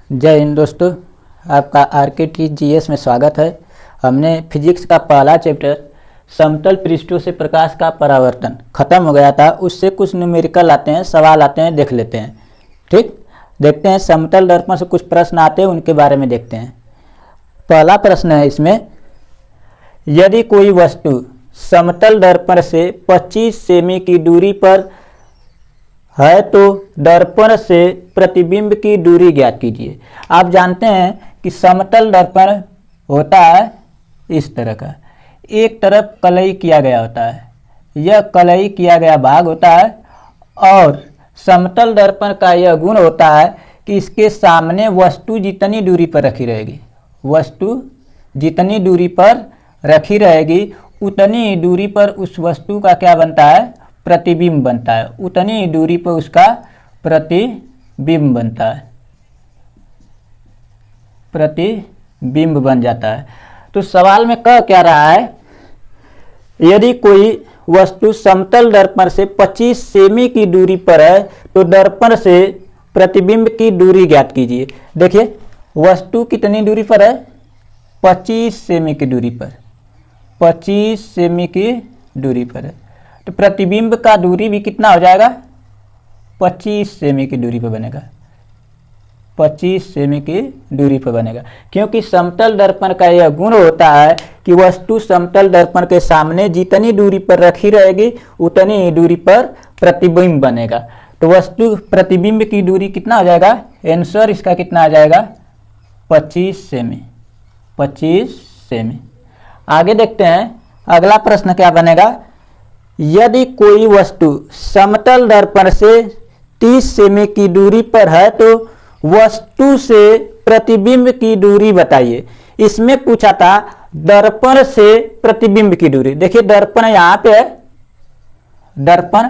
जय हिंद दोस्तों, आपका आरके जीएस में स्वागत है। हमने फिजिक्स का पहला चैप्टर समतल पृष्ठों से प्रकाश का परावर्तन खत्म हो गया था। उससे कुछ न्यूमेरिकल आते हैं, सवाल आते हैं, देख लेते हैं। ठीक, देखते हैं। समतल दर्पण से कुछ प्रश्न आते हैं, उनके बारे में देखते हैं। पहला प्रश्न है इसमें, यदि कोई वस्तु समतल दर्पण से 25 सेमी की दूरी पर है तो दर्पण से प्रतिबिंब की दूरी ज्ञात कीजिए। आप जानते हैं कि समतल दर्पण होता है इस तरह का, एक तरफ कलई किया गया होता है, यह कलई किया गया भाग होता है। और समतल दर्पण का यह गुण होता है कि इसके सामने वस्तु जितनी दूरी पर रखी रहेगी, वस्तु जितनी दूरी पर रखी रहेगी उतनी दूरी पर उस वस्तु का क्या बनता है, प्रतिबिंब बनता है। उतनी दूरी पर उसका प्रतिबिंब बनता है, प्रतिबिंब बन जाता है। तो सवाल में कह क्या रहा है, यदि कोई वस्तु समतल दर्पण से 25 सेमी की दूरी पर है तो दर्पण से प्रतिबिंब की दूरी ज्ञात कीजिए। देखिए, वस्तु कितनी दूरी पर है, 25 सेमी की दूरी पर, 25 सेमी की दूरी पर है। तो प्रतिबिंब का दूरी भी कितना हो जाएगा, 25 सेमी की दूरी पर बनेगा, 25 सेमी की दूरी पर बनेगा। क्योंकि समतल दर्पण का यह गुण होता है कि वस्तु समतल दर्पण के सामने जितनी दूरी पर रखी रहेगी उतनी दूरी पर प्रतिबिंब बनेगा। तो वस्तु प्रतिबिंब की दूरी कितना हो जाएगा, आंसर इसका कितना आ जाएगा, 25 सेमी, 25 सेमी। आगे देखते हैं, अगला प्रश्न क्या बनेगा, यदि कोई वस्तु समतल दर्पण से 30 सेमी की दूरी पर है तो वस्तु से प्रतिबिंब की दूरी बताइए। इसमें पूछा था दर्पण से प्रतिबिंब की दूरी। देखिए, दर्पण यहाँ पे है, दर्पण,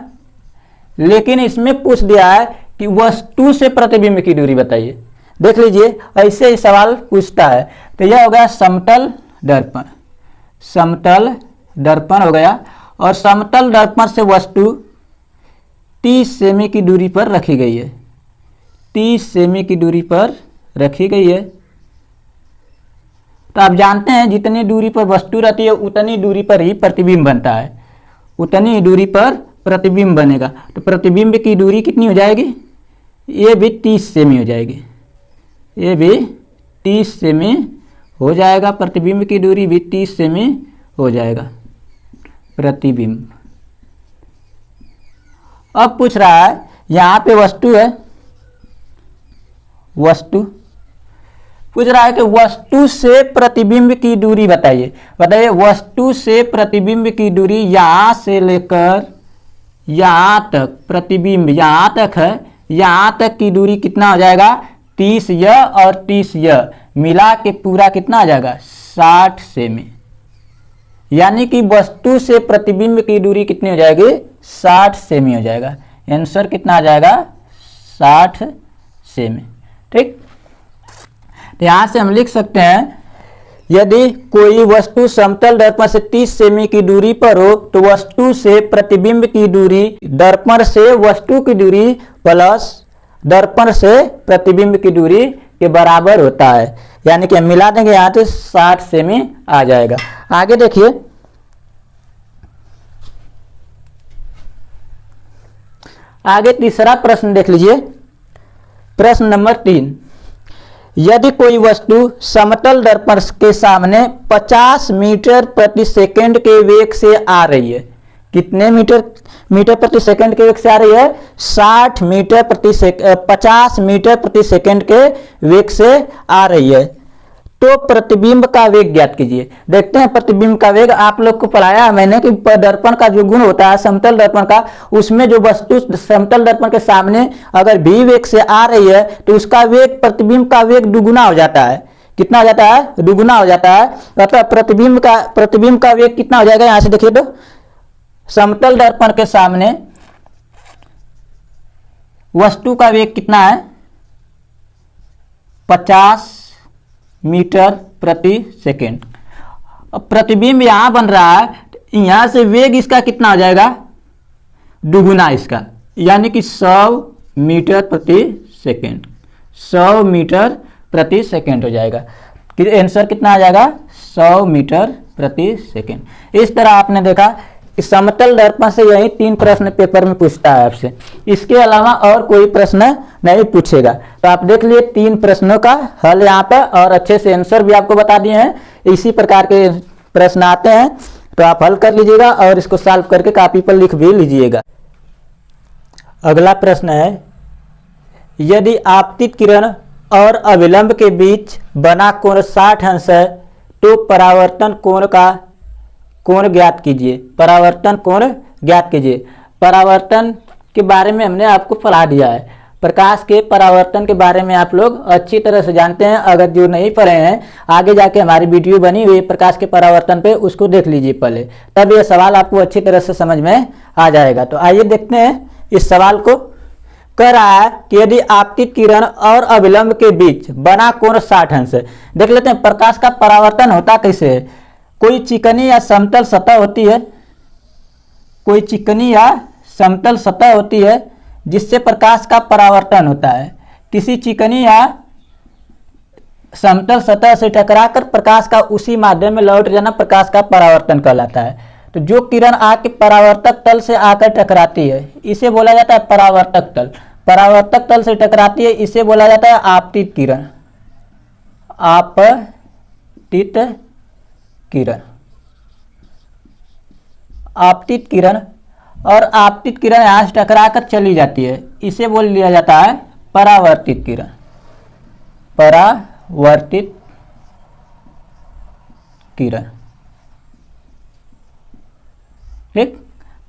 लेकिन इसमें पूछ दिया है कि वस्तु से प्रतिबिंब की दूरी बताइए। देख लीजिए, ऐसे ही सवाल पूछता है। तो यह हो गया समतल दर्पण, समतल दर्पण हो गया। और समतल दर्पण से वस्तु 30 सेमी की दूरी पर रखी गई है, 30 सेमी की दूरी पर रखी गई है। तो आप जानते हैं जितनी दूरी पर वस्तु रहती है उतनी दूरी पर ही प्रतिबिंब बनता है, उतनी दूरी पर प्रतिबिंब बनेगा। तो प्रतिबिंब की दूरी कितनी हो जाएगी, ये भी 30 सेमी हो जाएगी, ये भी 30 सेमी हो जाएगा। प्रतिबिंब की दूरी भी 30 सेमी हो जाएगा, प्रतिबिंब। अब पूछ रहा है, यहां पे वस्तु है, वस्तु पूछ रहा है कि वस्तु से प्रतिबिंब की दूरी बताइए। बताइए, वस्तु से प्रतिबिंब की दूरी यहां से लेकर यहां तक, प्रतिबिंब यहां तक है, यहां तक की दूरी कितना हो जाएगा, 30 यह और 30 यह मिला के पूरा कितना आ जाएगा, 60 सेमी। यानी कि वस्तु से प्रतिबिंब की दूरी कितनी हो जाएगी, 60 सेमी हो जाएगा। आंसर कितना आ जाएगा, 60 सेमी। ठीक, तो यहां से हम लिख सकते हैं, यदि कोई वस्तु समतल दर्पण से 30 सेमी की दूरी पर हो तो वस्तु से प्रतिबिंब की दूरी दर्पण से वस्तु की दूरी प्लस दर्पण से प्रतिबिंब की दूरी के बराबर होता है। यानी कि हम मिला देंगे यहां से 60 सेमी आ जाएगा। आगे देखिए, आगे तीसरा प्रश्न देख लीजिए। प्रश्न नंबर 3, यदि कोई वस्तु समतल दर्पण के सामने 50 मीटर प्रति सेकंड के वेग से आ रही है, कितने मीटर प्रति सेकंड के वेग से आ रही है, 60 मीटर प्रति सेकंड, 50 मीटर प्रति सेकंड के वेग से आ रही है, तो प्रतिबिंब का वेग ज्ञात कीजिए। देखते हैं प्रतिबिंब का वेग। आप लोग को पढ़ाया मैंने कि दर्पण का जो गुण होता है समतल दर्पण का, उसमें जो वस्तु समतल दर्पण के सामने अगर भी वेग से आ रही है तो उसका वेग, प्रतिबिंब का वेग दुगुना हो जाता है। कितना हो जाता है, दुगुना हो जाता है। अतः प्रतिबिंब का वेग कितना हो जाएगा, यहां से देखिए, तो समतल दर्पण के सामने वस्तु का वेग कितना है, 50 मीटर प्रति सेकंड। अब प्रतिबिंब यहां बन रहा है, यहां से वेग इसका कितना हो जाएगा, दुगुना इसका, यानी कि 100 मीटर प्रति सेकंड, 100 मीटर प्रति सेकेंड हो जाएगा। आंसर कितना आ जाएगा 100 मीटर प्रति सेकेंड। इस तरह आपने देखा कि समतल दर्पण से यही 3 प्रश्न पेपर में पूछता है आपसे, इसके अलावा और कोई प्रश्न नहीं पूछेगा। तो आप देख लिए 3 प्रश्नों का हल यहाँ पर, और अच्छे से आंसर भी आपको बता दिए हैं। इसी प्रकार के प्रश्न आते हैं तो आप हल कर लीजिएगा और इसको सॉल्व करके कॉपी पर लिख भी लीजिएगा। अगला प्रश्न है, यदि आपतित किरण और अभिलंब के बीच बना कोण 60 अंश है तो परावर्तन कोण का कोण ज्ञात कीजिए। परावर्तन कोण ज्ञात कीजिए। परावर्तन के बारे में हमने आपको पढ़ा दिया है। प्रकाश के परावर्तन के बारे में आप लोग अच्छी तरह से जानते हैं। अगर जो नहीं पढ़े हैं, आगे जाके हमारी वीडियो बनी हुई प्रकाश के परावर्तन पे, उसको देख लीजिए पहले, तब ये सवाल आपको अच्छी तरह से समझ में आ जाएगा। तो आइए देखते हैं इस सवाल को। कह रहा है कि यदि आपतित किरण और अभिलंब के बीच बना कोण 60 अंश है। देख लेते हैं प्रकाश का परावर्तन होता कैसे है। कोई चिकनी या समतल सतह होती है, कोई चिकनी या समतल सतह होती है जिससे प्रकाश का परावर्तन होता है। किसी चिकनी या समतल सतह से टकराकर प्रकाश का उसी माध्यम में लौट जाना प्रकाश का परावर्तन कहलाता है। तो जो किरण आके परावर्तक तल से आकर टकराती है इसे बोला जाता है परावर्तक तल। परावर्तक तल से टकराती है इसे बोला जाता है आपतित किरण। आपतित किरण, आपतित किरण। और आपतित किरण यहाँ से टकरा कर चली जाती है, इसे बोल लिया जाता है परावर्तित किरण। परावर्तित किरण, ठीक,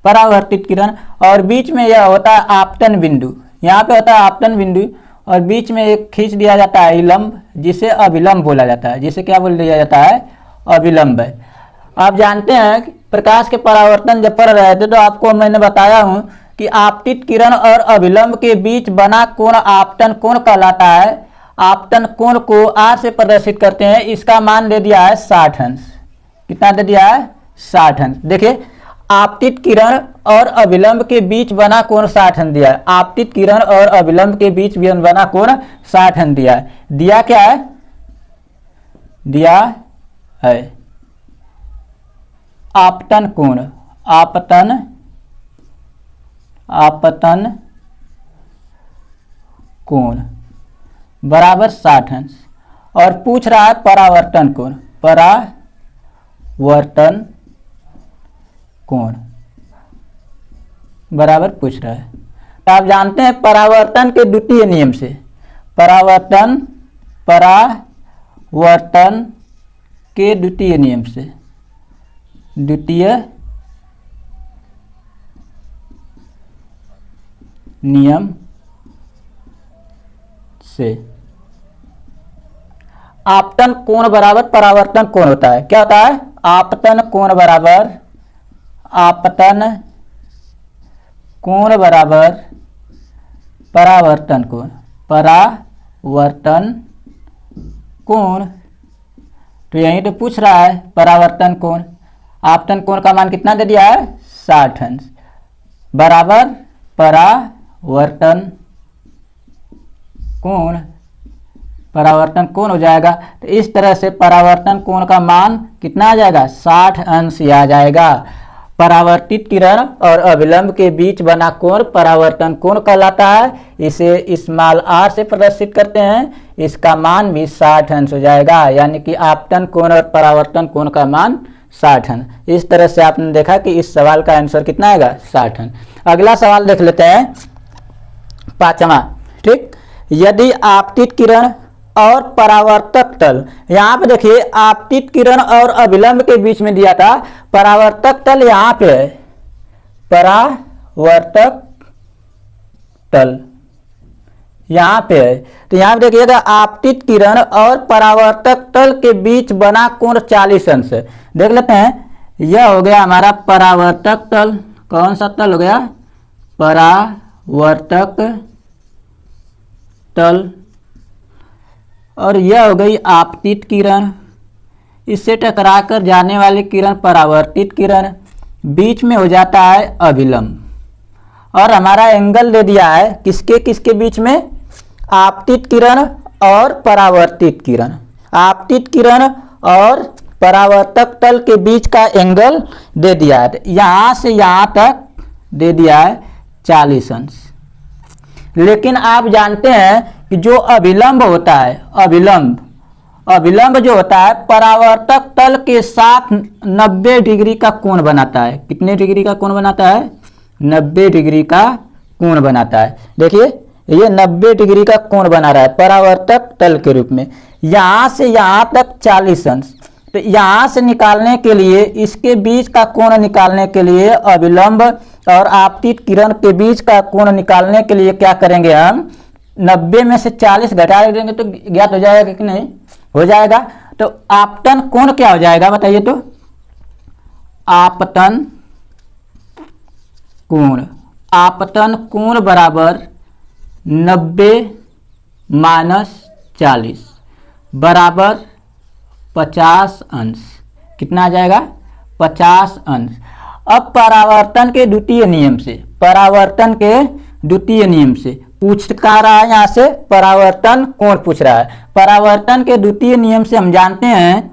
परावर्तित किरण। और बीच में यह होता है आपतन बिंदु। यहाँ पे होता है आपतन बिंदु और बीच में एक खींच दिया जाता है विलंब, जिसे अभिलंब बोला जाता है। जिसे क्या बोल दिया जाता है? अभिलंब है। आप जानते हैं कि प्रकाश के परावर्तन जब पढ़ रहे थे तो आपको मैंने बताया हूं कि आपतित किरण और अभिलंब के बीच बना कोण आपतन कोण कहलाता है। आपतन कोण को R से प्रदर्शित करते हैं। इसका मान दे दिया है 60 अंश। कितना दे दिया है? 60 अंश। देखिए, आपतित किरण और अभिलंब के बीच बना कोण 60 अंश दिया है। आपतित किरण और अभिलंब के बीच बना कोण 60 अंश दिया है। दिया क्या है? दिया है आपतन कोण। आपतन कोण बराबर 60 अंश। और पूछ रहा है परावर्तन कोण। परावर्तन कोण बराबर पूछ रहा है। तो आप जानते हैं परावर्तन के द्वितीय नियम से, परावर्तन के द्वितीय नियम से, द्वितीय नियम से आपतन कोण बराबर परावर्तन कोण होता है। क्या होता है? आपतन कोण बराबर परावर्तन कोण। परावर्तन कोण, तो यहीं तो पूछ रहा है परावर्तन कोण। आपतन कोण का मान कितना दे दिया है? 60 अंश बराबर परावर्तन कोण। परावर्तन कोण हो जाएगा। तो इस तरह से परावर्तन कोण का मान कितना आ जाएगा? 60 अंश आ जाएगा। परावर्तित किरण और अभिलंब के बीच बना कोण परावर्तन कोण कहलाता है। इसे स्मॉल r से प्रदर्शित करते हैं। इसका मान भी 60 अंश हो जाएगा। यानी कि आपतन कोण और परावर्तन कोण का मान 60 अंश। इस तरह से आपने देखा कि इस सवाल का आंसर कितना आएगा? 60 अंश। अगला सवाल देख लेते हैं, 5वां। ठीक, यदि आपतित किरण और परावर्तक तल, यहाँ पे देखिए आपतित किरण और अभिलंब के बीच में दिया था, परावर्तक तल यहाँ पे है, परावर्तक तल यहाँ पे है। तो यहाँ पे देखिएगा आपतित किरण और परावर्तक तल के बीच बना कोण 40 अंश है। देख लेते हैं, यह हो गया हमारा परावर्तक तल। कौन सा तल हो गया? परावर्तक तल। और यह हो गई आपतित किरण। इससे टकराकर जाने वाली किरण परावर्तित किरण। बीच में हो जाता है अभिलंब। और हमारा एंगल दे दिया है किसके किसके बीच में? आपतित किरण और परावर्तित किरण, आपतित किरण और परावर्तक तल के बीच का एंगल दे दिया है, यहाँ से यहाँ तक दे दिया है 40 अंश। लेकिन आप जानते हैं कि जो अभिलंब होता है, अभिलंब जो होता है परावर्तक तल के साथ 90 डिग्री का कोण बनाता है। कितने डिग्री का कोण बनाता है? 90 डिग्री का कोण बनाता है। देखिए ये 90 डिग्री का कोण बना रहा है परावर्तक तल के रूप में, यहाँ से यहाँ तक 40 अंश। तो यहाँ से निकालने के लिए, इसके बीच का कोण निकालने के लिए, अभिलंब और आपतित किरण के बीच का कोण निकालने के लिए क्या करेंगे हम? 90 में से 40 घटा देंगे तो ज्ञात हो जाएगा कि नहीं? हो जाएगा। तो आपतन कोण क्या हो जाएगा बताइए तो? आपतन कोण बराबर 90 माइनस 40 बराबर 50 अंश। कितना आ जाएगा? 50 अंश। अब परावर्तन के द्वितीय नियम से पूछ का रहा है, यहाँ से परावर्तन कोण पूछ रहा है। परावर्तन के द्वितीय नियम से हम जानते हैं,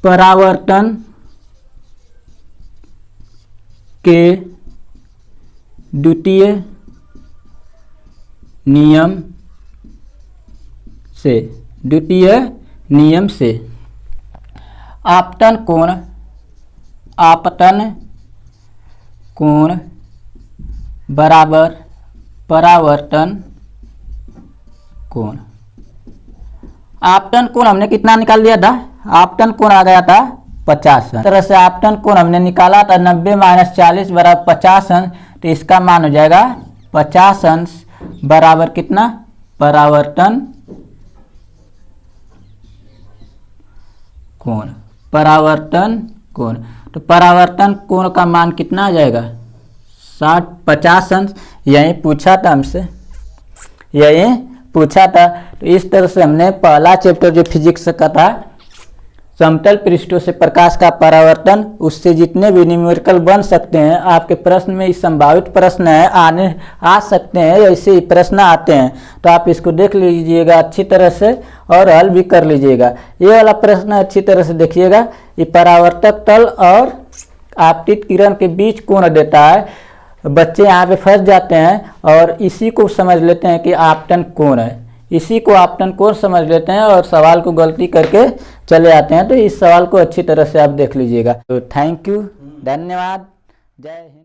परावर्तन के द्वितीय नियम से आपतन कोण बराबर परावर्तन कोण। आपतन कोण हमने कितना निकाल लिया था? आपतन कोण आ गया था 50 अंश। तरह से आपतन कोण हमने निकाला था 90 माइनस 40 बराबर 50 अंश। तो इसका मान हो जाएगा 50 अंश बराबर कितना? परावर्तन कोण। तो परावर्तन कोण का मान कितना आ जाएगा? 50 अंश। यही पूछा था हमसे, तो इस तरह से हमने पहला चैप्टर जो फिजिक्स का था, समतल पृष्ठों से प्रकाश का परावर्तन, उससे जितने भी न्यूमेरिकल बन सकते हैं, आपके प्रश्न में संभावित प्रश्न है, आ सकते हैं, ऐसे ही प्रश्न आते हैं। तो आप इसको देख लीजिएगा अच्छी तरह से और हल भी कर लीजिएगा। ये वाला प्रश्न अच्छी तरह से देखिएगा। ये परावर्तक तल और आपतित किरण के बीच कोण देता है। बच्चे यहाँ पे फंस जाते हैं और इसी को समझ लेते हैं कि आपतन कोण है, इसी को आपतन कोण समझ लेते हैं और सवाल को गलती करके चले आते हैं। तो इस सवाल को अच्छी तरह से आप देख लीजिएगा। तो थैंक यू, धन्यवाद, जय हिंद।